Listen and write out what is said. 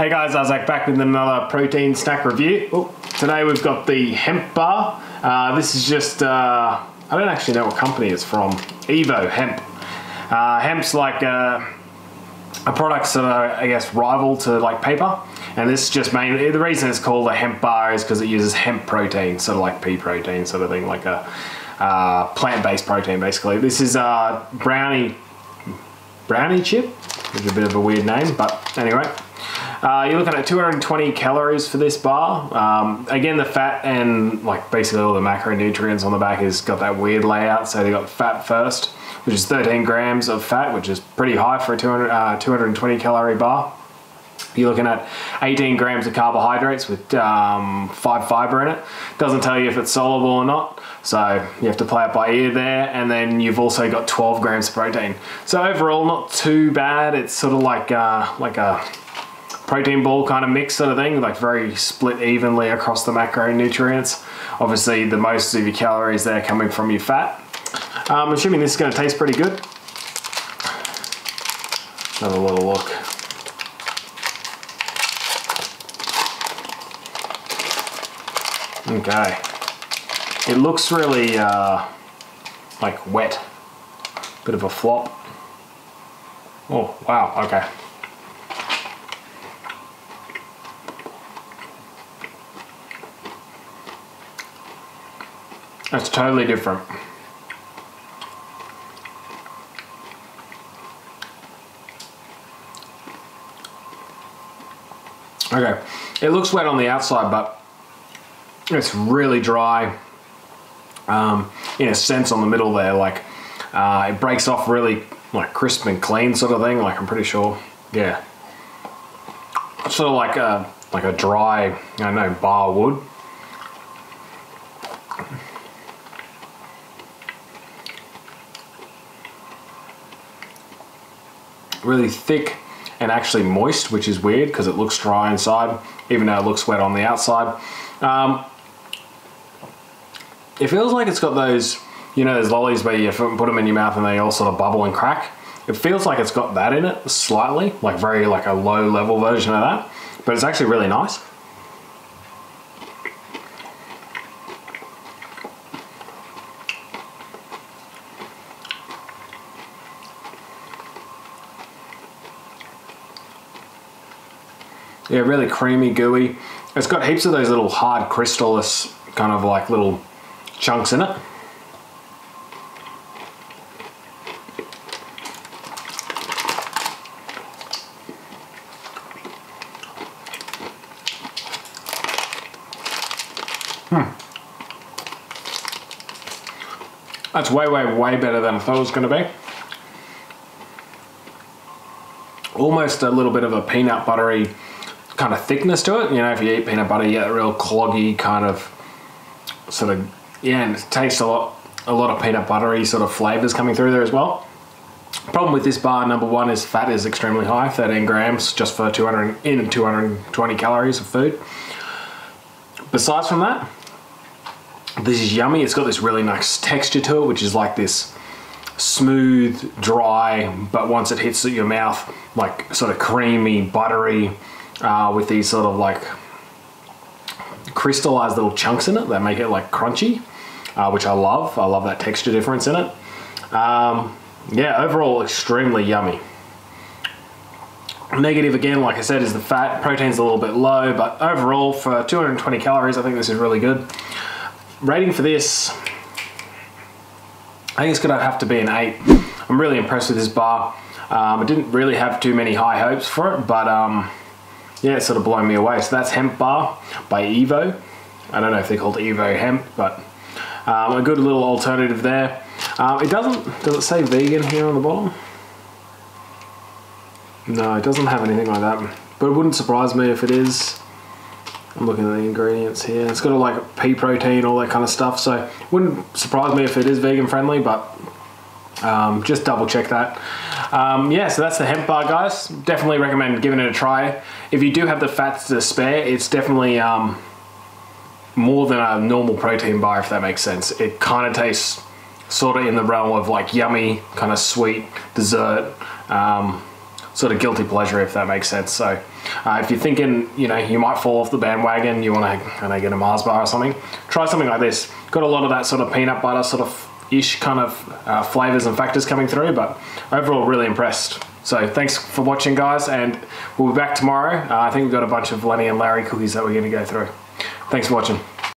Hey guys, Isaac back with another protein snack review. Today we've got the hemp bar. This is just, I don't actually know what company it's from. Evo Hemp. Hemp's like a product sort of, I guess, rival to like paper. And this is just mainly, the reason it's called a hemp bar is because it uses hemp protein, sort of like pea protein sort of thing, like a plant-based protein basically. This is Brownie chip, which is a bit of a weird name, but anyway. You're looking at 220 calories for this bar. Again, the fat and like basically all the macronutrients on the back has got that weird layout. So they got fat first, which is 13 grams of fat, which is pretty high for a 220 calorie bar. You're looking at 18 grams of carbohydrates with 5 fiber in it. Doesn't tell you if it's soluble or not, so you have to play it by ear there. And then you've also got 12 grams of protein. So overall, not too bad. It's sort of like a protein ball kind of mix sort of thing, like very split evenly across the macronutrients. Obviously, the most of your calories there coming from your fat. I'm assuming this is going to taste pretty good. Have a little look. Okay, it looks really like wet, bit of a flop. Oh wow, okay. That's totally different. Okay, it looks wet on the outside, but it's really dry in a sense on the middle there. Like it breaks off really like crisp and clean sort of thing. Like I'm pretty sure, yeah. Sort of like a dry, I don't know, bar wood. Really thick and actually moist, which is weird because it looks dry inside, even though it looks wet on the outside. It feels like it's got those, you know, those lollies where you put them in your mouth and they all sort of bubble and crack. It feels like it's got that in it slightly, like very like a low level version of that, but it's actually really nice. Yeah, really creamy, gooey. It's got heaps of those little hard crystallus kind of like little chunks in it. That's way better than I thought it was going to be. Almost a little bit of a peanut buttery kind of thickness to it. You know, if you eat peanut butter, you get a real cloggy kind of sort of, yeah, and it tastes a lot of peanut buttery sort of flavors coming through there as well. Problem with this bar, number one, is fat is extremely high, 13 grams just for 220 calories of food. Besides from that, this is yummy. It's got this really nice texture to it, which is like this smooth, dry, but once it hits your mouth, like sort of creamy, buttery, with these sort of like crystallized little chunks in it that make it like crunchy, which I love. I love that texture difference in it. Yeah, overall extremely yummy. Negative again, like I said, is the fat. Protein's a little bit low, but overall for 220 calories, I think this is really good. Rating for this, I think it's gonna have to be an 8. I'm really impressed with this bar. I didn't really have too many high hopes for it, but yeah, it's sort of blown me away. So that's Hemp Bar by Evo. I don't know if they're called Evo Hemp, but a good little alternative there. Does it say vegan here on the bottom? No, it doesn't have anything like that, but it wouldn't surprise me if it is. I'm looking at the ingredients here. It's got like pea protein, all that kind of stuff, so it wouldn't surprise me if it is vegan friendly, but just double check that. Yeah, so that's the hemp bar, guys. Definitely recommend giving it a try. If you do have the fats to spare, it's definitely more than a normal protein bar, if that makes sense. It kind of tastes sort of in the realm of like yummy, kind of sweet dessert. sort of guilty pleasure, if that makes sense. So if you're thinking, you know, you might fall off the bandwagon, you want to get a Mars bar or something, try something like this. Got a lot of that sort of peanut butter sort of ish kind of flavors and factors coming through, but overall really impressed. So thanks for watching, guys, and we'll be back tomorrow. I think we've got a bunch of Lenny and Larry cookies that we're going to go through. Thanks for watching.